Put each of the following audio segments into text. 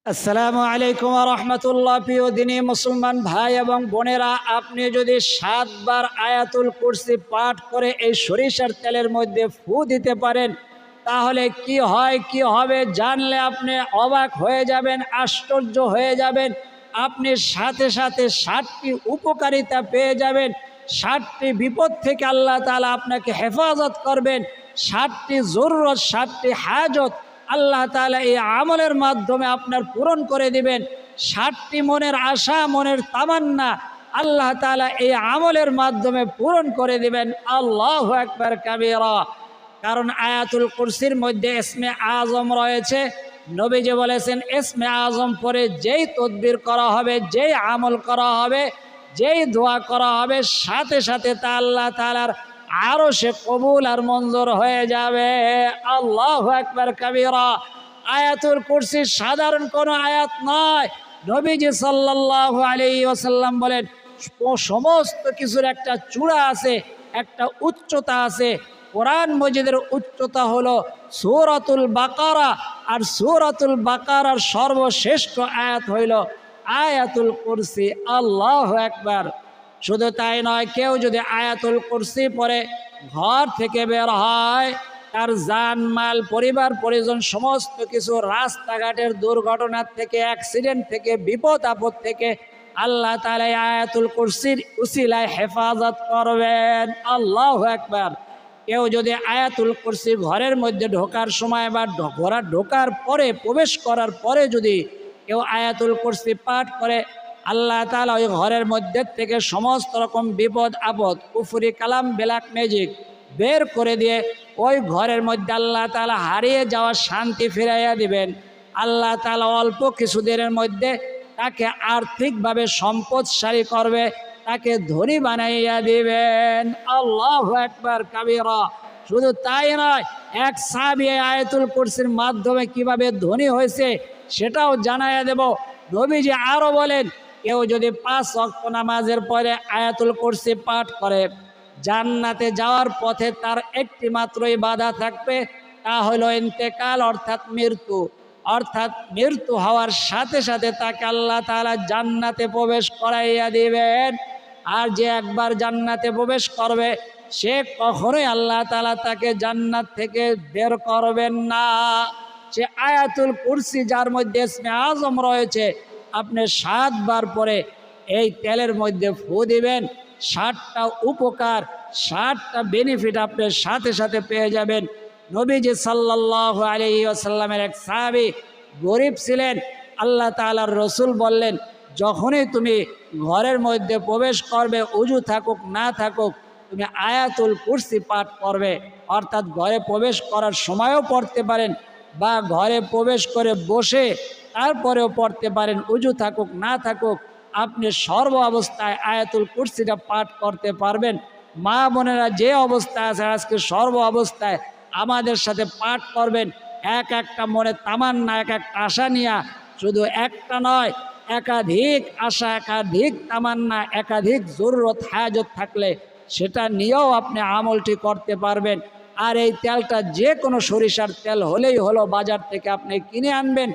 আসসালামু আলাইকুম ওয়া রাহমাতুল্লাহ। প্রিয় দিনী মুসলমান ভাই এবং বোনেরা, আপনি যদি 7 বার আয়াতুল কুরসি পাঠ করে এই সরিষার তেলের মধ্যে ফু দিতে পারেন, তাহলে কি হয় কি হবে জানলে আপনি অবাক হয়ে যাবেন, আশ্চর্য হয়ে যাবেন। আপনি সাথে সাথে 7টি উপকারিতা পেয়ে যাবেন। 7টি বিপদ থেকে আল্লাহ তাআলা আপনাকে হেফাজত করবেন। 7টি জরুরত, 7টি হাজত আল্লাহ তাআলা এই আমলের মাধ্যমে আপনার পূরণ করে দিবেন। 7টি মনের আশা, মনের তামান্না আল্লাহ তাআলা এই আমলের মাধ্যমে পূরণ করে দিবেন। আল্লাহু আকবার কাবীরা। কারণ আয়াতুল কুরসির মধ্যে ইসমে আজম রয়েছে। নবীজি বলেছেন, ইসমে আজম পরে যেই তদবির করা হবে, যেই আমল করা হবে, যেই দোয়া করা হবে, সাথে সাথে তা আল্লাহ তাআলার আরো সে কবুল আর মঞ্জুর হয়ে যাবে। আল্লাহু আকবার কাবীরা। আয়াতুল কুরসি সাধারণ কোনো আয়াত নয়। নবীজি সাল্লাল্লাহু আলাইহি ওয়াসাল্লাম বলেন, সমস্ত কিছুর একটা চূড়া আছে, একটা উচ্চতা আছে। কোরআন মজিদের উচ্চতা হলো সূরাতুল বাকারা, আর সূরাতুল বাকারার সর্বশ্রেষ্ঠ আয়াত হইল আয়াতুল কুরসি। আল্লাহু আকবার। শুধু তাই নয়, কেউ যদি আয়াতুল কুরসি পড়ে ঘর থেকে বের হয়, তার জানমাল, পরিবার পরিজন সমস্ত কিছু, রাস্তাঘাটের দুর্ঘটনার থেকে, অ্যাক্সিডেন্ট থেকে, বিপদ আপদ থেকে আল্লাহ তাআলা আয়াতুল কুরসির উসিলায় হেফাজত করবেন। আল্লাহু আকবার। কেউ যদি আয়াতুল কুরসি ঘরের মধ্যে ঢোকার সময় বা ঢোকার পরে, প্রবেশ করার পরে যদি কেউ আয়াতুল কুরসি পাঠ করে, আল্লাহ তাআলা ওই ঘরের মধ্যে থেকে সমস্ত রকম বিপদ আপদ, কুফরি কালাম, ব্ল্যাক ম্যাজিক বের করে দিয়ে ওই ঘরের মধ্যে আল্লাহ তাআলা হারিয়ে যাওয়া শান্তি ফিরাইয়া দিবেন। আল্লাহ তাআলা অল্প কিছুদিনের মধ্যে তাকে আর্থিকভাবে সম্পদশালী করবে, তাকে ধনী বানাইয়া দিবেন। আল্লাহু আকবার কাবীরা। শুধু তাই নয়, এক সাহাবী আয়াতুল কুরসির মাধ্যমে কিভাবে ধনী হয়েছে সেটাও জানাইয়া দেব। নবীজি আরো বলেন, কেউ যদি 5 ওয়াক্ত নামাজের পরে আয়াতুল কুরসি পাঠ করে, জান্নাতে যাওয়ার পথে তার একটি মাত্রই বাধা থাকবে, তা হলো ইন্তেকাল, অর্থাৎ মৃত্যু। অর্থাৎ মৃত্যু হওয়ার সাথে সাথে তাকে আল্লাহ তাআলা জান্নাতে প্রবেশ করাইয়া দিবেন। আর যে একবার জান্নাতে প্রবেশ করবে, সে কখনোই আল্লাহ তাআলা তাকে জান্নাত থেকে বের করবেন না। সে আয়াতুল কুরসি যার মধ্যে ইসমে আজম রয়েছে, আপনি 7 বার পরে এই তেলের মধ্যে ফু দিবেন, 7টা উপকার, 7টা বেনিফিট আপনি সাথে সাথে পেয়ে যাবেন। নবীজি সাল্লাল্লাহু আলাইহি ওয়াসাল্লামের এক সাহাবী গরিব ছিলেন। আল্লাহ তাআলার রসুল বললেন, যখনই তুমি ঘরের মধ্যে প্রবেশ করবে, উজু থাকুক না থাকুক, তুমি আয়াতুল কুরসি পাঠ করবে। অর্থাৎ ঘরে প্রবেশ করার সময়ও পড়তে পারেন, বা ঘরে প্রবেশ করে বসে তারপরেও পড়তে পারেন। উজু থাকুক না থাকুক, আপনি সর্ব অবস্থায় আয়াতুল কুরসিটা পাঠ করতে পারবেন। মা বোনেরা যে অবস্থায় আছে আজকে, সর্ব অবস্থায় আমাদের সাথে পাঠ করবেন। একটা মনে তামান্না, একটা আশা নিয়া, শুধু একটা নয়, একাধিক আশা, একাধিক তামান্না, একাধিক জরুরত, হাজত থাকলে সেটা নিয়েও আপনি আমলটি করতে পারবেন। আর এই তেলটা যে কোনো সরিষার তেল হলেই হলো, বাজার থেকে আপনি কিনে আনবেন।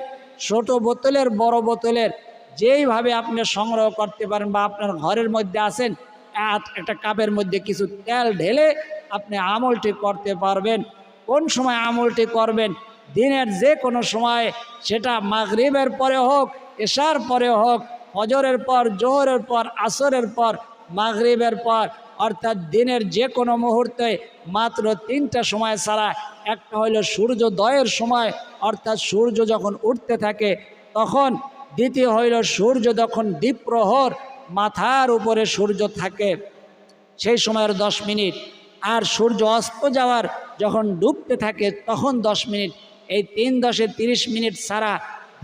ছোট বোতলের, বড় বোতলের, যেইভাবে আপনি সংগ্রহ করতে পারেন, বা আপনার ঘরের মধ্যে আছেন, একটা কাপের মধ্যে কিছু তেল ঢেলে আপনি আমলটি করতে পারবেন। কোন সময় আমলটি করবেন? দিনের যে কোনো সময়, সেটা মাগরিবের পরে হোক, এশার পরে হোক, ফজরের পর, জোহরের পর, আসরের পর, মাগরিবের পর, অর্থাৎ দিনের যে কোনো মুহূর্তে। মাত্র 3টা সময় ছাড়া। একটা হইল সূর্যোদয়ের সময়, অর্থাৎ সূর্য যখন উঠতে থাকে তখন। দ্বিতীয় হইল সূর্য যখন দ্বীপ্রহর, মাথার উপরে সূর্য থাকে, সেই সময়ের 10 মিনিট। আর সূর্য অস্ত যাওয়ার যখন ডুবতে থাকে তখন 10 মিনিট। এই 3 10 30 মিনিট ছাড়া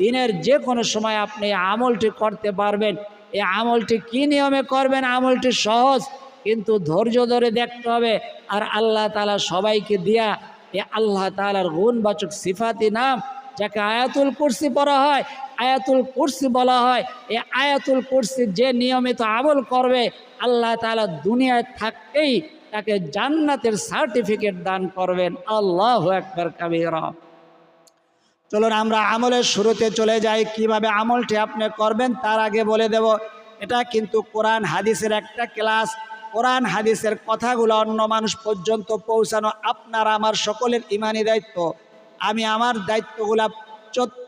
দিনের যে কোনো সময় আপনি আমলটি করতে পারবেন। এই আমলটি কি নিয়মে করবেন? আমলটি সহজ, কিন্তু ধৈর্য ধরে দেখতে হবে। আর আল্লাহ তাআলা সবাইকে দিয়া এ আল্লাহ তাআলার গুণবাচক সিফাতি নাম, যাকে আয়াতুল কুরসি পড়া হয়, আয়াতুল কুরসি বলা হয়। এই আয়াতুল কুরসি যে নিয়মিত আমল করবে, আল্লাহ তাআলা দুনিয়ায় থাকতেই তাকে জান্নাতের সার্টিফিকেট দান করবেন। আল্লাহু আকবার কাবীরা। চলুন আমরা আমলের শুরুতে চলে যাই। কিভাবে আমলটি আপনি করবেন তার আগে বলে দেব, এটা কিন্তু কোরআন হাদিসের একটা ক্লাস। কোরআন হাদিসের কথাগুলো অন্য মানুষ পর্যন্ত পৌঁছানো আপনার আমার সকলের ইমানি দায়িত্ব। আমি আমার দায়িত্বগুলা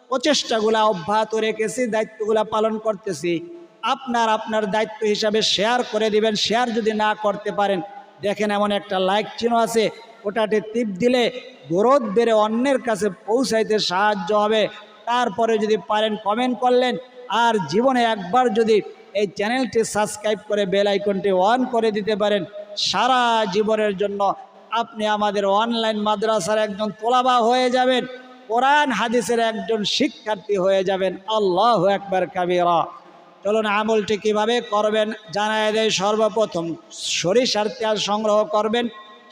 প্রচেষ্টাগুলা অব্যাহত রেখেছি, দায়িত্বগুলা পালন করতেছি। আপনার দায়িত্ব হিসাবে শেয়ার করে দিবেন। শেয়ার যদি না করতে পারেন, দেখেন এমন একটা লাইক চিহ্ন আছে, ওটাতে টিপ দিলে গ্রোথ বেড়ে অন্যের কাছে পৌঁছাইতে সাহায্য হবে। তারপরে যদি পারেন কমেন্ট করলেন, আর জীবনে একবার যদি এই চ্যানেলটি সাবস্ক্রাইব করে বেল আইকনটি অন করে দিতে পারেন, সারা জীবনের জন্য আপনি আমাদের অনলাইন মাদ্রাসার একজন তোলাবা হয়ে যাবেন, কোরআন হাদিসের একজন শিক্ষার্থী হয়ে যাবেন। আল্লাহু আকবার কাবীরা। চলুন আমলটি কিভাবে করবেন জানায় দেয়। সর্বপ্রথম সরিষার তেল সংগ্রহ করবেন,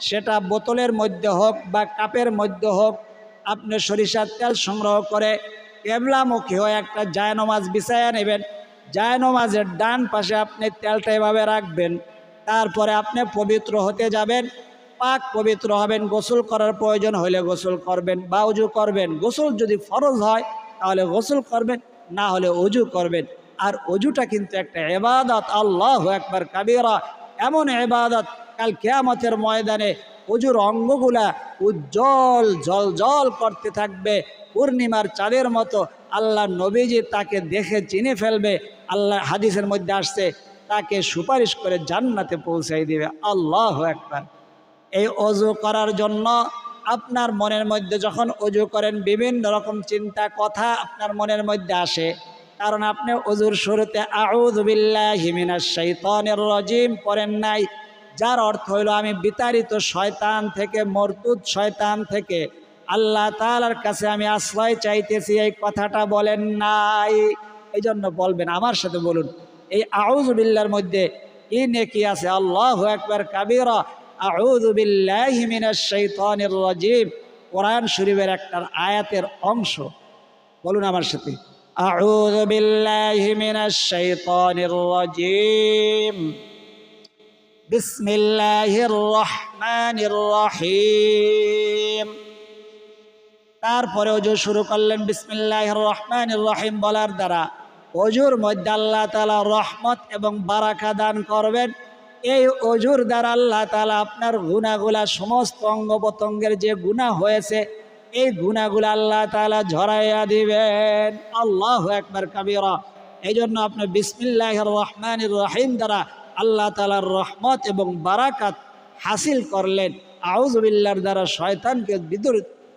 সেটা বোতলের মধ্যে হোক বা কাপের মধ্যে হোক। আপনি সরিষার তেল সংগ্রহ করে কেবলামুখী হয়ে একটা জায়নামাজ বিছায়া নেবেন। জায়নামাজের ডান পাশে আপনি তেলটা এভাবে রাখবেন। তারপরে আপনি পবিত্র হতে যাবেন, পাক পবিত্র হবেন। গোসল করার প্রয়োজন হলে গোসল করবেন বা উজু করবেন। গোসল যদি ফরজ হয় তাহলে গোসল করবেন, না হলে উজু করবেন। আর অজুটা কিন্তু একটা ইবাদত। আল্লাহু আকবার কাবীরা। এমন ইবাদত, কাল কিয়ামতের ময়দানে অজুর অঙ্গগুলা উজ্জ্বল জলজল করতে থাকবে, পূর্ণিমার চাঁদের মতো। আল্লাহ নবীজি তাকে দেখে চিনে ফেলবে। আল্লাহ হাদিসের মধ্যে আসছে, তাকে সুপারিশ করে জান্নাতে পৌঁছাই দিবে। আল্লাহু আকবার। এই অজু করার জন্য আপনার মনের মধ্যে যখন অজু করেন বিভিন্ন রকম চিন্তা কথা আপনার মনের মধ্যে আসে, কারণ আপনি অজুর শুরুতে আউযু বিল্লাহি মিনাশ শাইতানির রাজিম পড়েন নাই, যার অর্থ হইল আমি বিতাড়িত শয়তান থেকে, মরতুদ শয়তান থেকে আল্লাহ তাআলার কাছে আমি আশ্রয় চাইতেছি, এই কথাটা বলেন নাই। এই জন্য বলবেন, আমার সাথে বলুন, এই আউযু বিল্লাহর মধ্যে কি নেকি আছে? আল্লাহু আকবার কাবীরা। আউযু বিল্লাহি মিনাশ শাইতানির রাজিম কোরআন শরীফের একটা আয়াতের অংশ। বলুন আমার সাথে, আউযু বিল্লাহি মিনাশ শাইতানির রাজিম বিসমিল্লাহির রহমানির রহিম। তারপরে ওযু শুরু করলেন বিসমিল্লাহির রহমানির রহিম বলার দ্বারা ওযুর মধ্যে আল্লাহ তাআলা রহমত এবং বারাকা দান করবেন। এই ওযুর দ্বারা আল্লাহ তাআলা আপনার গুনাহগুলা, সমস্ত অঙ্গ প্রত্যঙ্গের যে গুনাহ হয়েছে, এই গুনাহগুলো আল্লাহ তাআলা ঝরাইয়া দিবেন। আল্লাহু আকবার কাবীরা। এই জন্য আপনি বিসমিল্লাহির রহমানির রহিম দ্বারা আল্লাহ তাআলার রহমত এবং বারাকাত হাসিল করলেন। আউযু বিল্লাহর দ্বারা শয়তানকে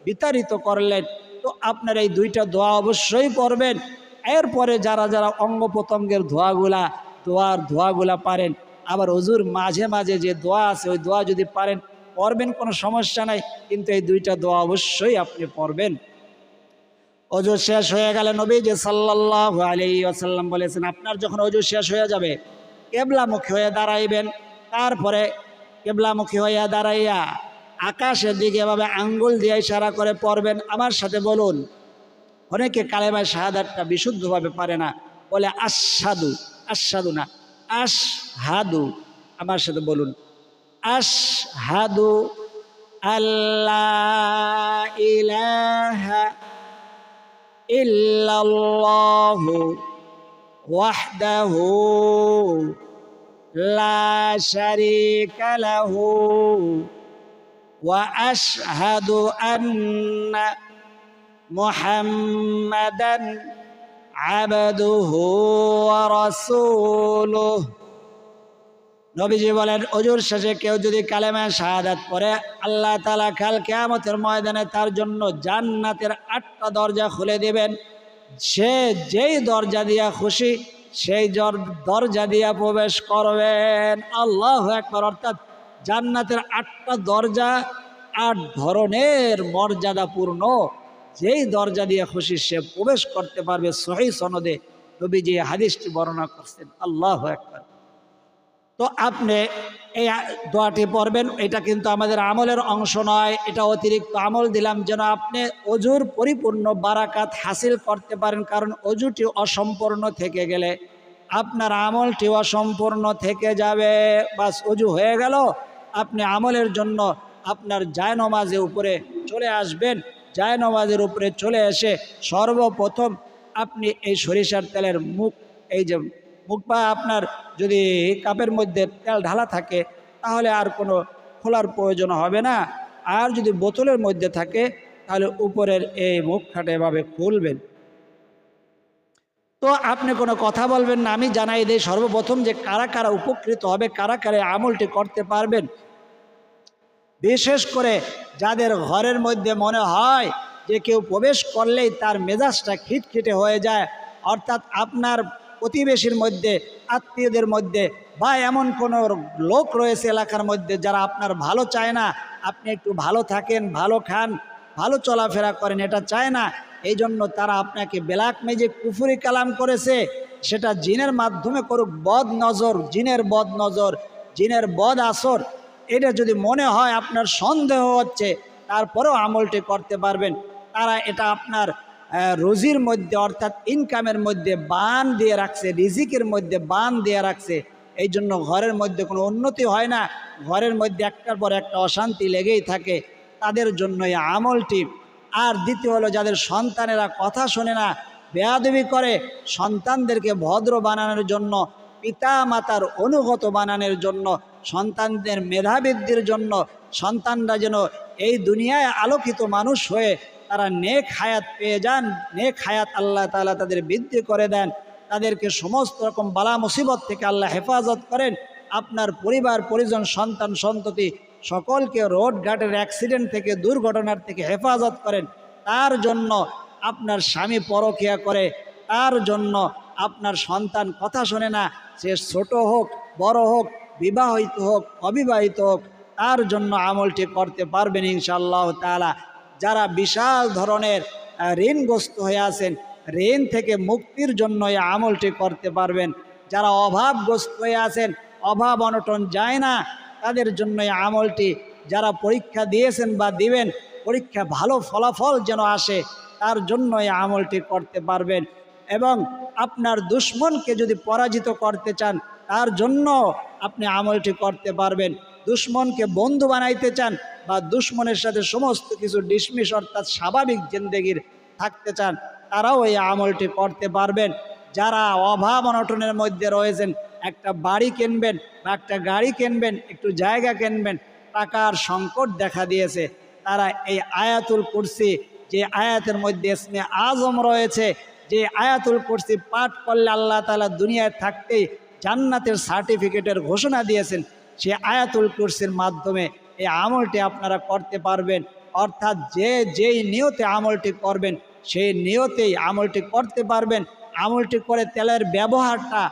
বিতাড়িত করলেন। তো আপনার এই দুইটা দোয়া অবশ্যই পড়বেন। এরপরে যারা যারা অঙ্গ প্রত্যঙ্গের দোয়াগুলা পারেন, আবার ওযুর মাঝে মাঝে যে দোয়া আছে ওই দোয়া যদি পারেন পড়বেন, কোনো সমস্যা নাই, কিন্তু এই দুইটা দোয়া অবশ্যই আপনি পড়বেন। ওযু শেষ হয়ে গেলে নবীজি সাল্লাল্লাহু আলাইহি ওয়াসাল্লাম বলেছেন, আপনার যখন ওযু শেষ হয়ে যাবে কিবলামুখী হয়ে দাঁড়াইবেন। তারপরে কিবলামুখী হয়ে দাঁড়াইয়া আকাশের দিকে এভাবে আঙ্গুল দিয়ে ইশারা করে পড়বেন। আমার সাথে বলুন, অনেকে কালেমা শাহাদাতটা বিশুদ্ধভাবে পারে না, বলে আশহাদু, আশহাদু না, আশহাদু। আমার সাথে বলুন, আশহাদু আল্লা ইলাহা ইল্লাল্লাহু ওয়াহদাহু লা শারীকা লাহু ওয়া আশহাদু আন্না মুহাম্মাদান আবদুহু ওয়া রাসূলুহু। নবীজি বলেন, ওযুর শেষে কেউ যদি কালেমা শাহাদাত পড়ে, আল্লাহ তাআলা কাল কিয়ামতের ময়দানে তার জন্য জান্নাতের 8টা দরজা খুলে দিবেন। সে যেই দরজা দিয়া খুশি সেই দরজা দিয়া প্রবেশ করবেন। আল্লাহু আকবার। অর্থাৎ জান্নাতের 8টা দরজা 8 ধরনের মর্যাদাপূর্ণ, যেই দরজা দিয়ে খুশি সে প্রবেশ করতে পারবে। সহিহ সনদে নবীজি হাদিসটি বর্ণনা করছেন। আল্লাহু আকবার। তো আপনি এই দোয়াটি পড়বেন। এটা কিন্তু আমাদের আমলের অংশ নয়, এটা অতিরিক্ত আমল দিলাম যেন আপনি ওযুর পরিপূর্ণ বারাকাত হাসিল করতে পারেন। কারণ ওযুটি অসম্পূর্ণ থেকে গেলে আপনার আমলটি অসম্পূর্ণ থেকে যাবে। বাস ওযু হয়ে গেল, আপনি আমলের জন্য আপনার জায়নামাজে উপরে চলে আসবেন। জায়নামাজের উপরে চলে এসে সর্বপ্রথম আপনি এই সরিষার তেলের মুখ, এই যে মুখ বা আপনার যদি কাপের মধ্যে তেল ঢালা থাকে তাহলে আর কোনো খোলার প্রয়োজন হবে না। আর যদি বোতলের মধ্যে থাকে তাহলে উপরের এই মুখখাটা এভাবে খুলবেন। তো আপনি কোনো কথা বলবেন না, আমি জানাই দিই সর্বপ্রথম যে কারা কারা উপকৃত হবে, কারা কারা আমলটি করতে পারবেন। বিশেষ করে যাদের ঘরের মধ্যে মনে হয় যে কেউ প্রবেশ করলেই তার মেজাজটা খিটখিটে হয়ে যায়, অর্থাৎ আপনার প্রতিবেশীর মধ্যে, আত্মীয়দের মধ্যে বা এমন কোনো লোক রয়েছে এলাকার মধ্যে যারা আপনার ভালো চায় না, আপনি একটু ভালো থাকেন, ভালো খান, ভালো চলাফেরা করেন, এটা চায় না। এই জন্য তারা আপনাকে ব্ল্যাক ম্যাজিক কুফরি কালাম করেছে, সেটা জিনের মাধ্যমে করুক, বদ নজর, জিনের বদ নজর, জিনের বদ আসর, এটা যদি মনে হয় আপনার সন্দেহ হচ্ছে, তারপরেও আমলটি করতে পারবেন। তারা এটা আপনার রুজির মধ্যে অর্থাৎ ইনকামের মধ্যে বান দিয়ে রাখছে, রিজিকের মধ্যে বান দিয়ে রাখছে। এই জন্য ঘরের মধ্যে কোনো উন্নতি হয় না, ঘরের মধ্যে একটার পর একটা অশান্তি লেগেই থাকে, তাদের জন্য এই আমলটি। আর দ্বিতীয় হলো যাদের সন্তানেরা কথা শোনে না, বেয়াদবি করে, সন্তানদেরকে ভদ্র বানানোর জন্য, পিতা মাতার অনুগত বানানোর জন্য, সন্তানদের মেধাবৃদ্ধির জন্য, সন্তানরা যেন এই দুনিয়ায় আলোকিত মানুষ হয়ে তারা নেক হায়াত পেয়ে যান, নেক হায়াত আল্লাহ তাআলা তাদের বৃদ্ধি করে দেন, তাদেরকে সমস্ত রকম বালা মুসিবত থেকে আল্লাহ হেফাজত করেন। আপনার পরিবার পরিজন, সন্তান সন্ততি সকলকে রোড ঘাটের অ্যাক্সিডেন্ট থেকে, দুর্ঘটনার থেকে হেফাজত করেন। তার জন্য আপনার স্বামী পরকিয়া করে, তার জন্য আপনার সন্তান কথা শোনে না, সে ছোট হোক বড় হোক, বিবাহিত হোক অবিবাহিত হোক, তার জন্য আমলটি করতে পারবেন ইনশাআল্লাহ তাআলা। যারা বিশাল ধরনের ঋণগ্রস্ত হয়ে আছেন, ঋণ থেকে মুক্তির জন্য এই আমলটি করতে পারবেন। যারা অভাবগ্রস্ত হয়ে আছেন, অভাব অনটন যায় না, তাদের জন্য এই আমলটি। যারা পরীক্ষা দিয়েছেন বা দিবেন, পরীক্ষা ভালো ফলাফল যেন আসে, তার জন্য এই আমলটি করতে পারবেন। এবং আপনার দুশ্মনকে যদি পরাজিত করতে চান, তার জন্য আপনি আমলটি করতে পারবেন। দুশ্মনকে বন্ধু বানাইতে চান বা দুশ্মনের সাথে সমস্ত কিছু ডিসমিস অর্থাৎ স্বাভাবিক জিন্দেগির থাকতে চান, তারাও এই আমলটি করতে পারবেন। যারা অভাব অনটনের মধ্যে রয়েছেন, একটা বাড়ি কিনবেন বা একটা গাড়ি কিনবেন, একটু জায়গা কিনবেন, টাকার সংকট দেখা দিয়েছে, তারা এই আয়াতুল কুরসি, যে আয়াতের মধ্যে ইসমে আজম রয়েছে, যে আয়াতুল কুরসি পাঠ করলে আল্লাহ তাআলা দুনিয়ায় থাকতেই জান্নাতের সার্টিফিকেটের ঘোষণা দিয়েছেন, সে আয়াতুল কুরসির মাধ্যমে এই আমলটি আপনারা করতে পারবেন। অর্থাৎ যেই নিয়তে আমলটি করবেন, সেই নিয়তেই আমলটি করতে পারবেন। আমলটি করে তেলের ব্যবহারটা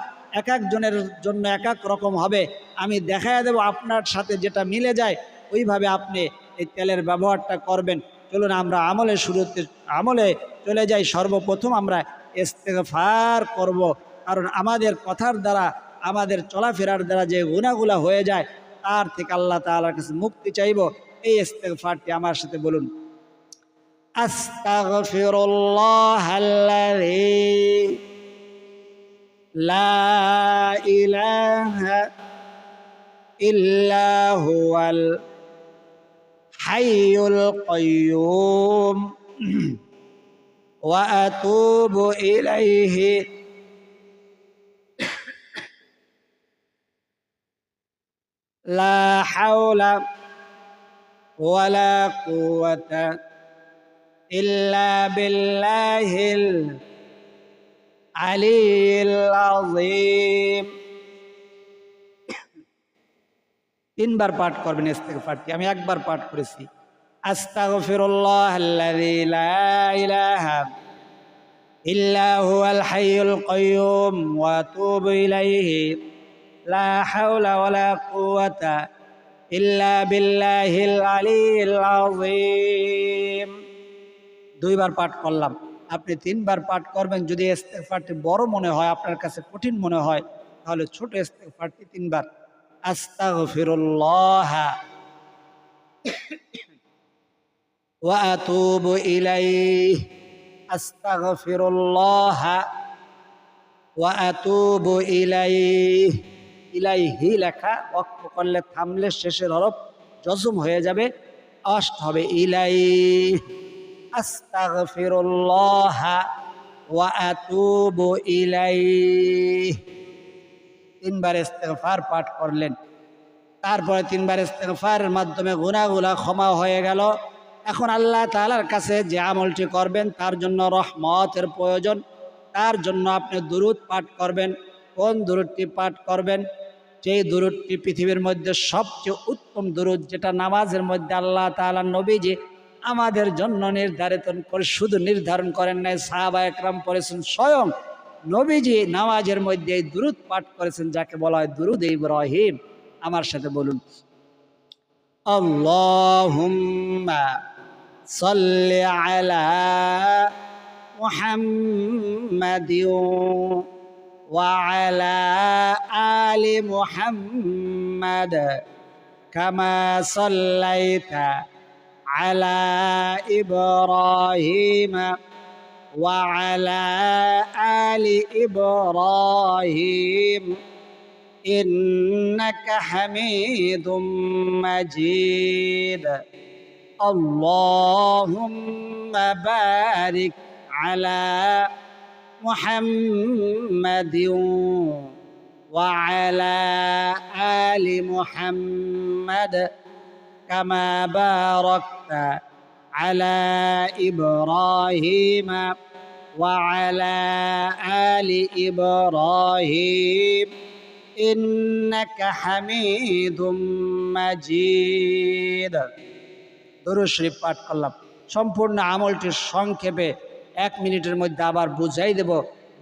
এক একজনের জন্য এক এক রকম হবে। আমি দেখাইয়া দেব, আপনার সাথে যেটা মিলে যায় ওইভাবে আপনি এই তেলের ব্যবহারটা করবেন। চলুন আমরা আমলে চলে যাই। সর্বপ্রথম আমরা ইস্তেগফার করব, কারণ আমাদের কথার দ্বারা, আমাদের চলাফেরার দ্বারা যে গুনাহগুলো হয়ে যায়, তার থেকে আল্লাহ তাআলার কাছে মুক্তি চাইব। এই ইস্তেগফারটি আমার সাথে বলুন, আস্তাগফিরুল্লাহাল্লাযী লা ইলাহা ইল্লা হুয়াল হাইয়ুল কাইয়্যুম ওয়া আতুবু ইলাইহি লা হাওলা ওয়ালা কুওয়াতা ইল্লা বিল্লাহিল আলিয়্যিল আযীম। তিনবার পাঠ করবেন ইস্তেগফারটি, আমি একবার পাঠ করেছি। আস্তাগফিরুল্লাহাল্লাযী লা ইলাহা ইল্লা হুয়াল হাইয়ুল কাইয়্যুম ওয়া আতুবু ইলাইহি লা হাওলা ওয়ালা কুওয়াতা ইল্লা বিল্লাহিল আলিয়্যিল আযীম। দুইবার পাঠ করলাম, আপনি তিনবার পাঠ করবেন। যদি ইস্তেগফারটি বড় মনে হয়, আপনার কাছে কঠিন মনে হয়, তাহলে ছোট ইস্তেগফারটি তিনবার, আস্তাগফিরুল্লাহ ওয়া আতুবু ইলাইহি, আস্তাগফিরুল্লাহ ওয়া আতুবু ইলাইহি। ইলাইহি লেখা ওয়াকফ করলে, থামলে শেষের হরফ জজম হয়ে যাবে, আস্ত হবে ইলাইহি। আস্তাগফিরুল্লাহ ওয়া আতুবু ইলাইহি। তিনবার ইস্তেগফার পাঠ করলেন। তারপরে তিনবার ইস্তেগফারের মাধ্যমে গুনাহগুলো ক্ষমা হয়ে গেল। এখন আল্লাহ তাআলার কাছে যে আমলটি করবেন তার জন্য রহমতের প্রয়োজন। তার জন্য আপনি দুরূদ পাঠ করবেন। কোন দুরূদটি পাঠ করবেন? যেই দুরূদটি পৃথিবীর মধ্যে সবচেয়ে উত্তম দুরূদ, যেটা নামাজের মধ্যে আল্লাহ তাআলা নবীজি আমাদের জন্য নির্ধারিত করে, শুধু নির্ধারণ করেন নাই, সাহাবায়ে কেরাম পড়েছেন, স্বয়ং নবীজি নামাজের মধ্যে এই দুরূদ পাঠ করেছেন, যাকে বলা হয় দুরূদ ইব্রাহিম। আমার সাথে বলুন, আল্লাহুম্মা সাল্লি আলা মুহাম্মাদিন ওয়া আলা আলি মুহাম্মাদ কামা সাল্লাইতা আলা ইব্রাহিম ওয়া আলা আলি ইব্রাহিম ইন্নাকা হামিদুম মাজিদ। আল্লাহুম্মা বারিক আলা মুহাম্মাদিন ওয়া আলা আলি মুহাম্মাদ কামা বারাকতা আলা ইব্রাহিম ওয়া আলা আলি ইব্রাহিম ইন্নাকা হামিদুম মাজিদ। দরুদ শরীফ পাঠ করলাম। সম্পূর্ণ আমলটি সংক্ষেপে 1 মিনিটের মধ্যে আবার বুঝাই দেব,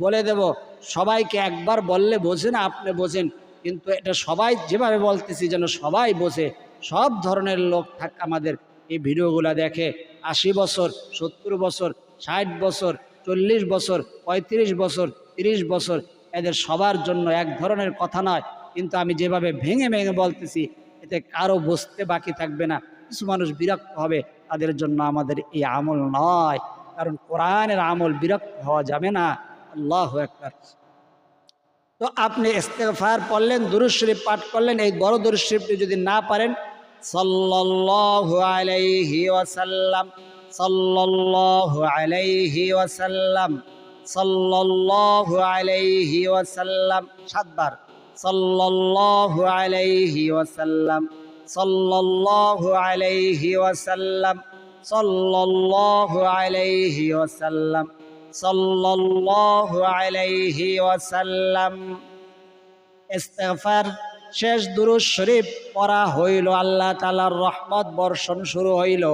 বলে দেব। সবাইকে একবার বললে বোঝে না, আপনি বোঝেন, কিন্তু এটা সবাই যেভাবে বলতেছি যেন সবাই বোঝে। সব ধরনের লোক থাক আমাদের এই ভিডিওগুলো দেখে, 80 বছর, 70 বছর, 60 বছর, 40 বছর, 35 বছর, 30 বছর, এদের সবার জন্য এক ধরনের কথা নয়, কিন্তু আমি যেভাবে ভেঙে ভেঙে বলতেছি এতে কারো বুঝতে বাকি থাকবে না। কিছু মানুষ বিরক্ত হবে, তাদের জন্য আমাদের এই আমল নয়, কারণ কোরআনের আমল বিরক্ত হওয়া যাবে না। আল্লাহু আকবার। তো আপনি ইস্তেগফার পড়লেন, দুরূদ শরীফ পাঠ করলেন। এই বড় দুরূদ শরীফটি যদি না পারেন, সাল্লাল্লাহু আলাইহি ওয়াসাল্লাম, সাল্লাল্লাহু আলাইহি ওয়াসাল্লাম, সাল্লাল্লাহু আলাইহি ওয়াসাল্লাম 7 বার, সাল্লাল্লাহু আলাইহি ওয়াসাল্লাম, সাল্লাল্লাহু আলাইহি ওয়াসাল্লাম, সাল্লাল্লাহু আলাইহি ওয়াসাল্লাম, সাল্লাল্লাহু আলাইহি ওয়াসাল্লাম। ইস্তেগফার শেষ দুরূদ শরীফ পড়া হইল, আল্লাহ তাআলার রহমত বর্ষণ শুরু হইল।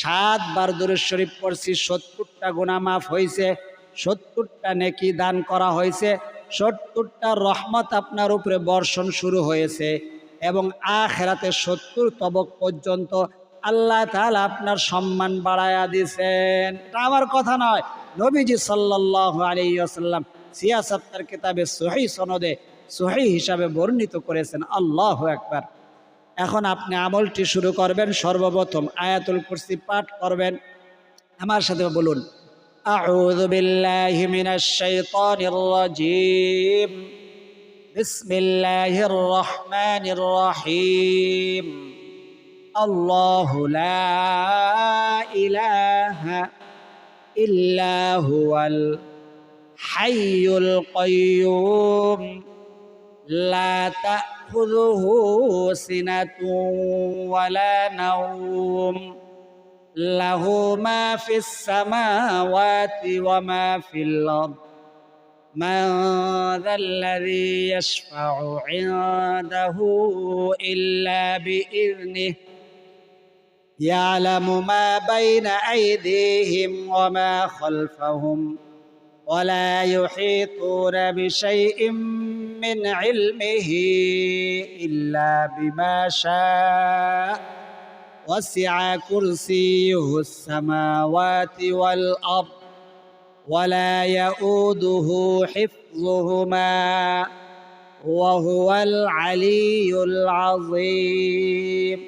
7 বার দুরূদ শরীফ পড়ছি, 70টা গুনাহ মাফ হয়েছে, 70টা নেকি দান করা হয়েছে, 70টা রহমত আপনার উপরে বর্ষণ শুরু হয়েছে, এবং আখিরাতে 70 তবক পর্যন্ত আল্লাহ তাআলা আপনার সম্মান বাড়ায়া দিয়েছেন। এটা আমার কথা নয়, নবীজি সাল্লাল্লাহু আলাইহি ওয়াসাল্লাম সিয়াসাত তার কিতাবে সহিহ সনদে সহিহ হিসাবে বর্ণিত করেছেন। আল্লাহু আকবার। এখন আপনি আমলটি শুরু করবেন। সর্বপ্রথম আয়াতুল কুরসি পাঠ করবেন। আমার সাথে বলুন, আউযু বিল্লাহি মিনাশ শাইতানির রাজীম, বিসমিল্লাহির রহমানির রহিম, আল্লাহু লা ইলাহা ইল্লা হুয়াল হাইয়ুল কাইয়্যুম লা তাখুযুহু সিনাতুন ওয়ালা নাওম লাহু মা ফিস সামাওয়াতি ওয়া মা ফিল আরদ মান যাল্লাযী ইয়াশফা'ু 'ইনদাহু ইল্লা বিইذনিহি ইয়ালামু মা বাইনা আইদিহিম ওয়া মা খালফাহুম ওয়া লা ইউহীতুনা বিশাইইন মিন ইলমিহি ইল্লা বিমা শাআ ওয়াসি'a কুরসিয়ুহুস সামাওয়াতি ওয়াল আরদ ওয়া লা ইয়াউদুহু হিফযুহুমা ওয়া হুয়াল আলিয়্যুল আযীম।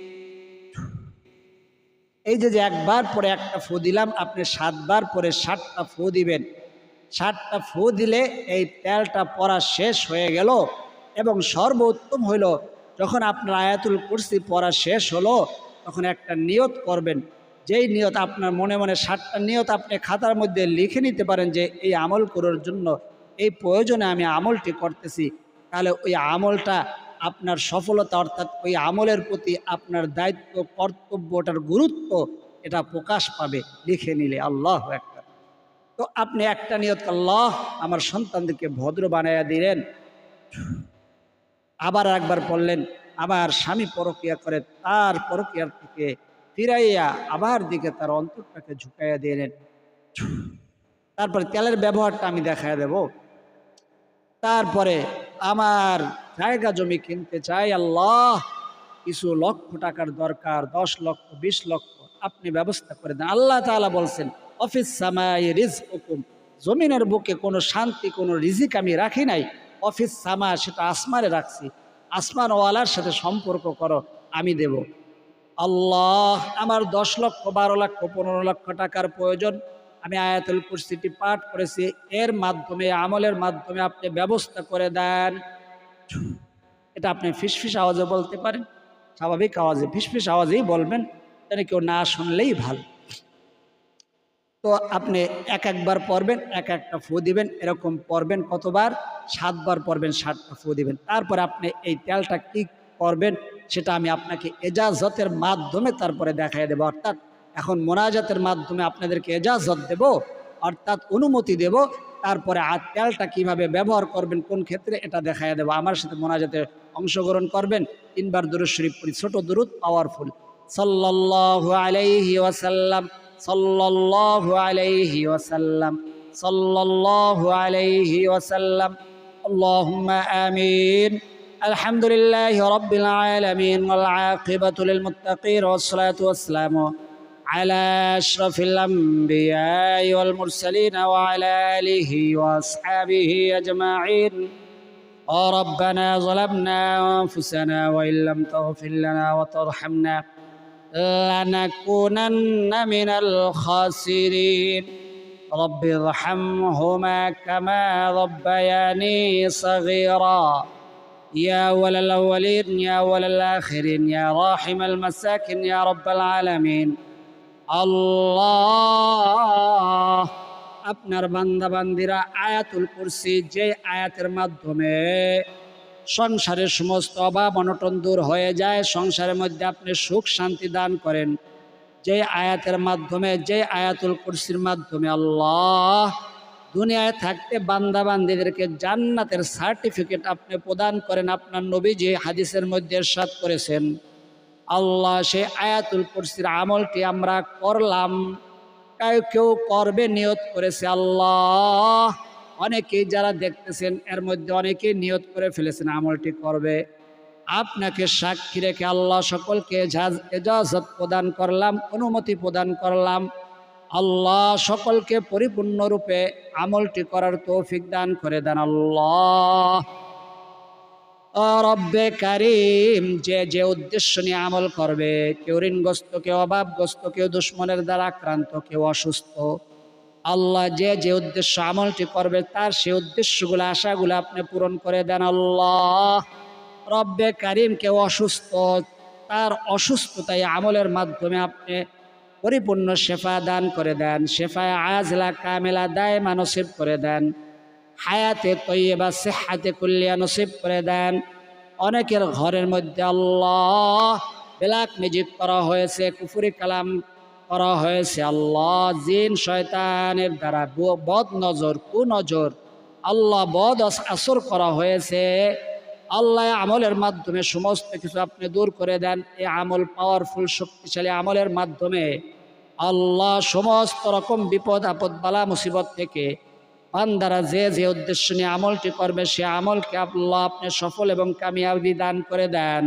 এই যে একবার পরে একটা ফু দিলাম, আপনি 7 বার পরে 7টা ফু দিবেন। 7টা ফু দিলে এই তেলটা পড়া শেষ হয়ে গেল। এবং সর্বোত্তম হইল, যখন আপনার আয়াতুল কুরসি পড়া শেষ হলো তখন একটা নিয়ত করবেন যেই নিয়ত আপনার মনে মনে 60টা নিয়ত আপনি খাতার মধ্যে লিখে নিতে পারেন যে এই আমল করার জন্য এই প্রয়োজনে আমি আমলটি করতেছি, তাহলে ওই আমলটা আপনার সফলতা অর্থাৎ ওই আমলের প্রতি আপনার দায়িত্ব কর্তব্যটার গুরুত্ব এটা প্রকাশ পাবে লিখে নিলে। আল্লাহু আকবার। তো আপনি একটা নিয়ত, আল্লাহ আমার সন্তানদেরকে ভদ্র বানাইয়া দিলেন, আবার একবার পড়লেন, আবার স্বামী পরকিয়া করে তার পরকিয়ার থেকে ফিরাইয়া আবার দিকে তার অন্তরটাকে ঝুঁকাইয়া দিলেন। তারপরে তেলের ব্যবহারটা আমি দেখায় দেব। তারপরে আমার জায়গা জমি কিনতে চাই, আল্লাহ কিছু লক্ষ টাকার দরকার, 10 লক্ষ 20 লক্ষ আপনি ব্যবস্থা করে দেন। আল্লাহ তাআলা বলছেন অফিস সামাই রিজকুকুম, জমিনের বুকে কোনো শান্তি কোনো রিজিক আমি রাখি নাই, অফিস সামা সেটা আসমানে রাখছি, আসমানওয়ালার সাথে সম্পর্ক করো আমি দেব। আল্লাহ আমার 10 লক্ষ 12 লক্ষ 15 লক্ষ টাকার প্রয়োজন, আমি আয়াতুল কুরসিটি পাঠ করেছি, এর মাধ্যমে আমলের মাধ্যমে আপনি ব্যবস্থা করে দেন। এটা আপনি ফিসফিস আওয়াজে বলতে পারেন, স্বাভাবিক আওয়াজে ফিসফিস আওয়াজেই বলবেন, যেন কেউ না শুনলেই ভালো। তো আপনি এক একবার পড়বেন, এক একটা ফু দিবেন, এরকম পড়বেন কতবার? 7 বার পড়বেন, 7টা ফু দিবেন। তারপর আপনি এই তেলটা কি করবেন সেটা আমি আপনাকে এজাজতের মাধ্যমে তারপরে দেখাই দেব। অর্থাৎ এখন মোনাজাতের মাধ্যমে আপনাদেরকে এজাজত দেব, অর্থাৎ অনুমতি দেব, তারপরে আর তেলটা কিভাবে ব্যবহার করবেন কোন ক্ষেত্রে এটা দেখাই দেব। আমার সাথে মোনাজাতে অংশগ্রহণ করবেন। 3 বার দুরূদ শরীফ পড়ি, ছোট দুরূদ পাওয়ারফুল। সাল্লাল্লাহু আলাইহি ওয়াসাল্লাম, সাল্লাল্লাহু আলাইহি ওয়াসাল্লাম, সাল্লাল্লাহু আলাইহি ওয়াসাল্লাম, আল্লাহুম্মা আমিন। আলহামদুলিল্লাহি রাব্বিল আলামিন ওয়াল আকিবাতু লিল মুত্তাকিন ওয়াস সালাতু ওয়াস সালামু আলা আশরাফিল আমবিয়াই ওয়াল মুরসালিন ওয়া আলা আলিহি ওয়া আসহাবিহি আজমাইন। ربنا ظلمنا أنفسنا وإن لم تغفر لنا وترحمنا لنكونن من الخاسرين رب ارحمهما كما ربياني صغيرا يا أول الأولين يا أول الآخرين يا راحم المساكين يا رب العالمين الله আপনার বান্দা বান্দিরা আয়াতুল কুরসি যে আয়াতের মাধ্যমে সংসারের সমস্ত অভাব অনটন দূর হয়ে যায়, সংসারের মধ্যে আপনি সুখ শান্তি দান করেন, যে আয়াতের মাধ্যমে যে আয়াতুল কুরসির মাধ্যমে আল্লাহ দুনিয়ায় থাকতে বান্দা বান্দিদেরকে জান্নাতের সার্টিফিকেট আপনি প্রদান করেন। আপনার নবী যে হাদিসের মধ্যে ইরশাদ করেছেন, আল্লাহ সেই আয়াতুল কুরসির আমলটি আমরা করলাম, কেউ করবে নিয়ত করেছে, আল্লাহ অনেকেই যারা দেখতেছেন এর মধ্যে অনেকেই নিয়ত করে ফেলেছেন আমলটি করবে। আপনাকে সাক্ষী রেখে আল্লাহ সকলকে এজাজত প্রদান করলাম, অনুমতি প্রদান করলাম। আল্লাহ সকলকে পরিপূর্ণরূপে আমলটি করার তৌফিক দান করে দেন। আল্লাহ রব্বে কারিম, যে যে উদ্দেশ্য নিয়ে আমল করবে, কেউ ঋণগ্রস্ত, কেউ অভাবগ্রস্ত, কেউ দুশ্মনের দ্বারা আক্রান্ত, কেউ অসুস্থ, আল্লাহ যে যে উদ্দেশ্য আমলটি করবে তার সেই উদ্দেশ্যগুলো আশাগুলো আপনি পূরণ করে দেন। আল্লাহ রব্বে কারিম, কেউ অসুস্থ, তার অসুস্থতায় আমলের মাধ্যমে আপনি পরিপূর্ণ শেফা দান করে দেন, শেফায় আজলা কামেলা দায়মা নসিব করে দেন, হায়াতে তৈয়বা সিহহাতে কুল্লিয়া নসিব করে দেন। অনেকের ঘরের মধ্যে আল্লাহ ব্ল্যাক ম্যাজিক করা হয়েছে, কুফরি কালাম করা হয়েছে, আল্লাহ জিন শয়তানের দ্বারা বদ নজর কুনজর আল্লাহ বদ আসর করা হয়েছে, আল্লাহ আমলের মাধ্যমে সমস্ত কিছু আপনি দূর করে দেন। এই আমল পাওয়ারফুল শক্তিশালী আমলের মাধ্যমে আল্লাহ সমস্ত রকম বিপদ আপদ বালা মুসিবত থেকে বান্দারা যে যে উদ্দেশ্য নিয়ে আমলটি করবে সে আমলকে আল্লাহ আপনি সফল এবং কামিয়াবি দান করে দেন।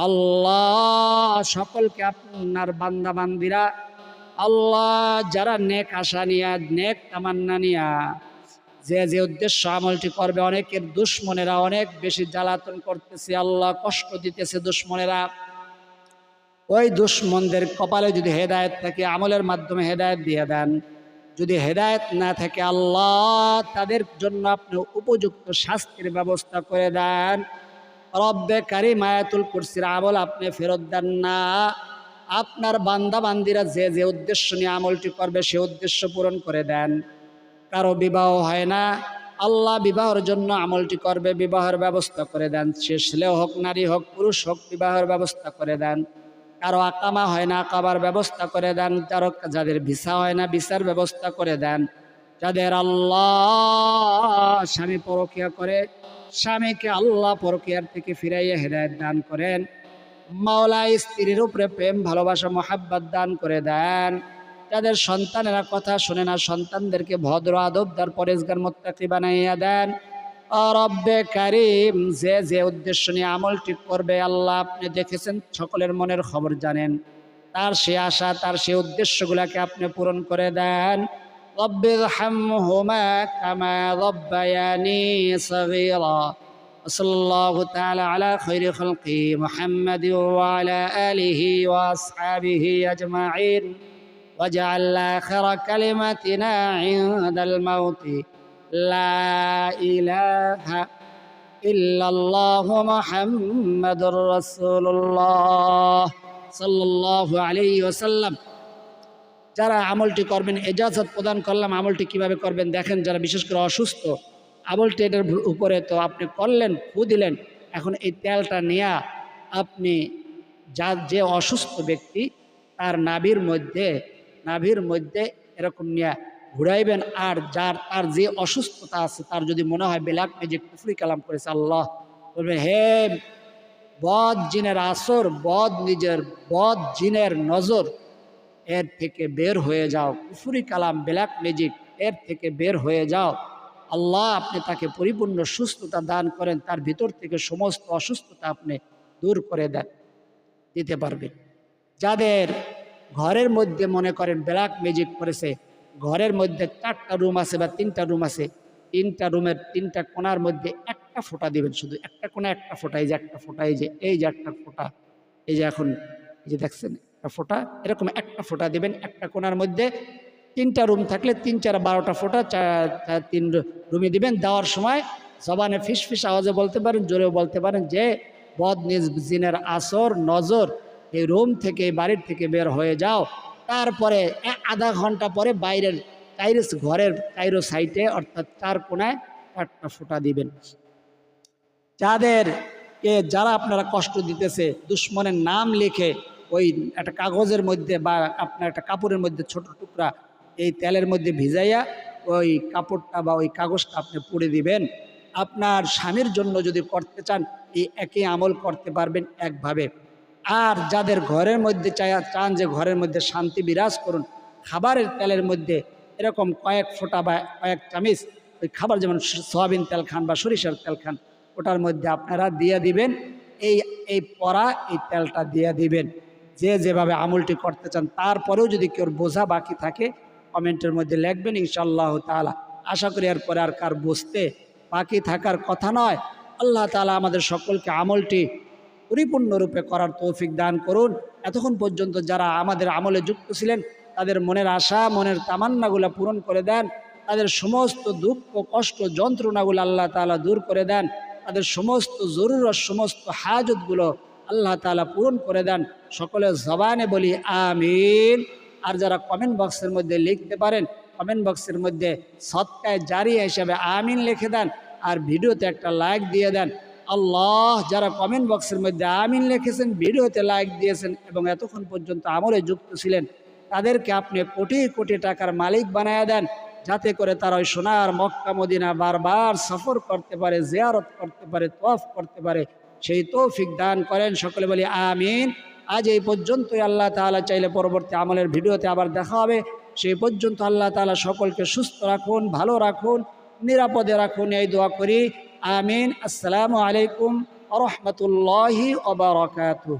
আল্লাহ সকলকে আপনার বান্দা বান্দিরা আল্লাহ যারা নেক আশা নিয়া নেক তামান্না নিয়া যে যে উদ্দেশ্য আমলটি করবে, অনেকের দুশ্মনেরা অনেক বেশি জ্বালাতন করতেছে, আল্লাহ কষ্ট দিতেছে দুশ্মনেরা, ওই দুশ্মনদের কপালে যদি হেদায়েত থাকে আমলের মাধ্যমে হেদায়েত দিয়ে দেন, যদি হেদায়েত না থাকে আল্লাহ তাদের জন্য আপনি উপযুক্ত শাস্তির ব্যবস্থা করে দেন। রব্বে কারিম আয়াতুল কুরসির আমল আপনি ফেরত দেন না। আপনার বান্দা বান্দিরা যে যে উদ্দেশ্য নিয়ে আমলটি করবে সে উদ্দেশ্য পূরণ করে দেন। কারো বিবাহ হয় না, আল্লাহ বিবাহের জন্য আমলটি করবে, বিবাহের ব্যবস্থা করে দেন। সে ছেলে হোক, নারী হোক, পুরুষ হোক, বিবাহের ব্যবস্থা করে দেন। কারো আকামা হয় না, আকাবার ব্যবস্থা করে দেন। যাদের ভিসা হয় না, ভিসার ব্যবস্থা করে দেন। যাদের আল্লাহ স্বামী পরকিয়া করে, স্বামীকে আল্লাহ পরকিয়ার থেকে ফিরাইয়া হেদায়েত দান করেন। মাওলা স্ত্রীর উপরে প্রেম ভালোবাসা মোহাব্বত দান করে দেন। যাদের সন্তানেরা কথা শুনে না, সন্তানদেরকে ভদ্র আদবদার পরেজগার মুত্তাকি বানাইয়া দেন। রব্বে কারিম, যে যে উদ্দেশ্য নিয়ে আমলটি করবে আল্লাহ আপনি দেখেছেন, সকলের মনের খবর জানেন। তার সে আশা, তার সে উদ্দেশ্যগুলাকে আপনি পূরণ করে দেন। রব্বিরহামহুমা কামা রাব্বায়ানি সগীরা। সাল্লাল্লাহু তাআলা আলা খায়রি খালকি মুহাম্মাদিন ওয়া আলা আলিহি ওয়া আসহাবিহি আজমাইন। واجعل آخر كلمتنا عند الموت لا إله إلا الله محمد رسول الله صلى الله عليه وسلم। যারা আমলটি করবেন ইজাজত প্রদান করলাম। আমলটি কিভাবে করবেন দেখেন। যারা বিশেষ করে অসুস্থ, আমলটি এটার উপরে তো আপনি করলেন, ফু দিলেন। এখন এই তেলটা নিয়ে আপনি যে অসুস্থ ব্যক্তি তার নাভির মধ্যে এরকম নিয়ে ঘুরাইবেন। আর তার যে অসুস্থতা আছে, তার যদি মনে হয় ব্ল্যাক ম্যাজিক কুফরি কালাম করেছে, আল্লাহ বলবেন, হে বদ জিনের আসর, বদ জিনের নজর, এর থেকে বের হয়ে যাও। কুফরি কালাম, ব্ল্যাক ম্যাজিক, এর থেকে বের হয়ে যাও। আল্লাহ আপনি তাকে পরিপূর্ণ সুস্থতা দান করেন, তার ভিতর থেকে সমস্ত অসুস্থতা আপনি দূর করে দিতে পারবেন। যাদের ঘরের মধ্যে মনে করেন ব্ল্যাক ম্যাজিক করেছে, ঘরের মধ্যে 4টা রুম আছে বা 3টা রুম আছে, 3টা রুমের 3টা কোণার মধ্যে একটা ফোঁটা দিবেন, শুধু একটা কোণা একটা ফোঁটা। এই যে একটা ফোঁটা, এই যে একটা ফোঁটা, এই যে এখন এই যে দেখছেন একটা ফোঁটা, এরকম একটা ফোঁটা দিবেন একটা কোণার মধ্যে। 3টা রুম থাকলে 3 4 12টা ফোঁটা 3 রুমে দিবেন। দেওয়ার সময় জবানে ফিস ফিস আওয়াজে বলতে পারেন, জোরেও বলতে পারেন যে বদ জিনের আসর নজর এই রুম থেকে, বাড়ির থেকে বের হয়ে যাও। তারপরে আধা ঘন্টা পরে বাইরের ঘরের চাইরো সাইডে অর্থাৎ 4 কোণায় 4টা ফোঁটা দিবেন। যারা আপনারা কষ্ট দিতেছে, দুশ্মনের নাম লিখে ওই একটা কাগজের মধ্যে বা আপনার একটা কাপড়ের মধ্যে ছোট টুকরা এই তেলের মধ্যে ভিজাইয়া ওই কাপড়টা বা ওই কাগজটা আপনি পুড়ে দিবেন। আপনার স্বামীর জন্য যদি করতে চান, এই একই আমল করতে পারবেন একভাবে। আর যাদের ঘরের মধ্যে চান যে ঘরের মধ্যে শান্তি বিরাজ করুন, খাবারের তেলের মধ্যে এরকম কয়েক ফোঁটা বা কয়েক চামিচ ওই খাবার, যেমন সয়াবিন তেল খান বা সরিষার তেল খান, ওটার মধ্যে আপনারা দিয়ে দিবেন। এই পরা এই তেলটা দিয়ে দিবেন। যে যেভাবে আমলটি করতে চান। তারপরেও যদি কেউ বোঝা বাকি থাকে কমেন্টের মধ্যে লিখবেন, ইনশাআল্লাহ তাআলা। আশা করি এরপরে আর কার বুঝতে বাকি থাকার কথা নয়। আল্লাহ তাআলা আমাদের সকলকে আমলটি পরিপূর্ণরূপে করার তৌফিক দান করুন। এতক্ষণ পর্যন্ত যারা আমাদের আমলে যুক্ত ছিলেন, তাদের মনের আশা, মনের তামান্নাগুলো পূরণ করে দেন। তাদের সমস্ত দুঃখ, কষ্ট, যন্ত্রণাগুলো আল্লাহ তাআলা দূর করে দেন। তাদের সমস্ত জরুরত, সমস্ত হাজতগুলো আল্লাহ তাআলা পূরণ করে দেন। সকলের জবানে বলি আমিন। আর যারা কমেন্ট বক্সের মধ্যে লিখতে পারেন, কমেন্ট বক্সের মধ্যে সদকায়ে জারিয়া হিসাবে আমিন লিখে দেন। আর ভিডিওতে একটা লাইক দিয়ে দেন। আল্লাহ, যারা কমেন্ট বক্সের মধ্যে আমিন লিখেছেন, ভিডিওতে লাইক দিয়েছেন এবং এতক্ষণ পর্যন্ত আমলে যুক্ত ছিলেন, তাদেরকে আপনি কোটি কোটি টাকার মালিক বানায়া দেন, যাতে করে তারা ওই সোনার মক্কা মদিনা বারবার সফর করতে পারে, জিয়ারত করতে পারে, তওয়াফ করতে পারে। সেই তৌফিক দান করেন। সকলে বলি আমিন। আজ এই পর্যন্তই। আল্লাহ তাআলা চাইলে পরবর্তী আমলের ভিডিওতে আবার দেখা হবে। সেই পর্যন্ত আল্লাহ তাআলা সকলকে সুস্থ রাখুন, ভালো রাখুন, নিরাপদে রাখুন, এই দোয়া করি। আমিন। আসসালামু আলাইকুম ওয়া রাহমাতুল্লাহি ওয়া বারাকাতুহু।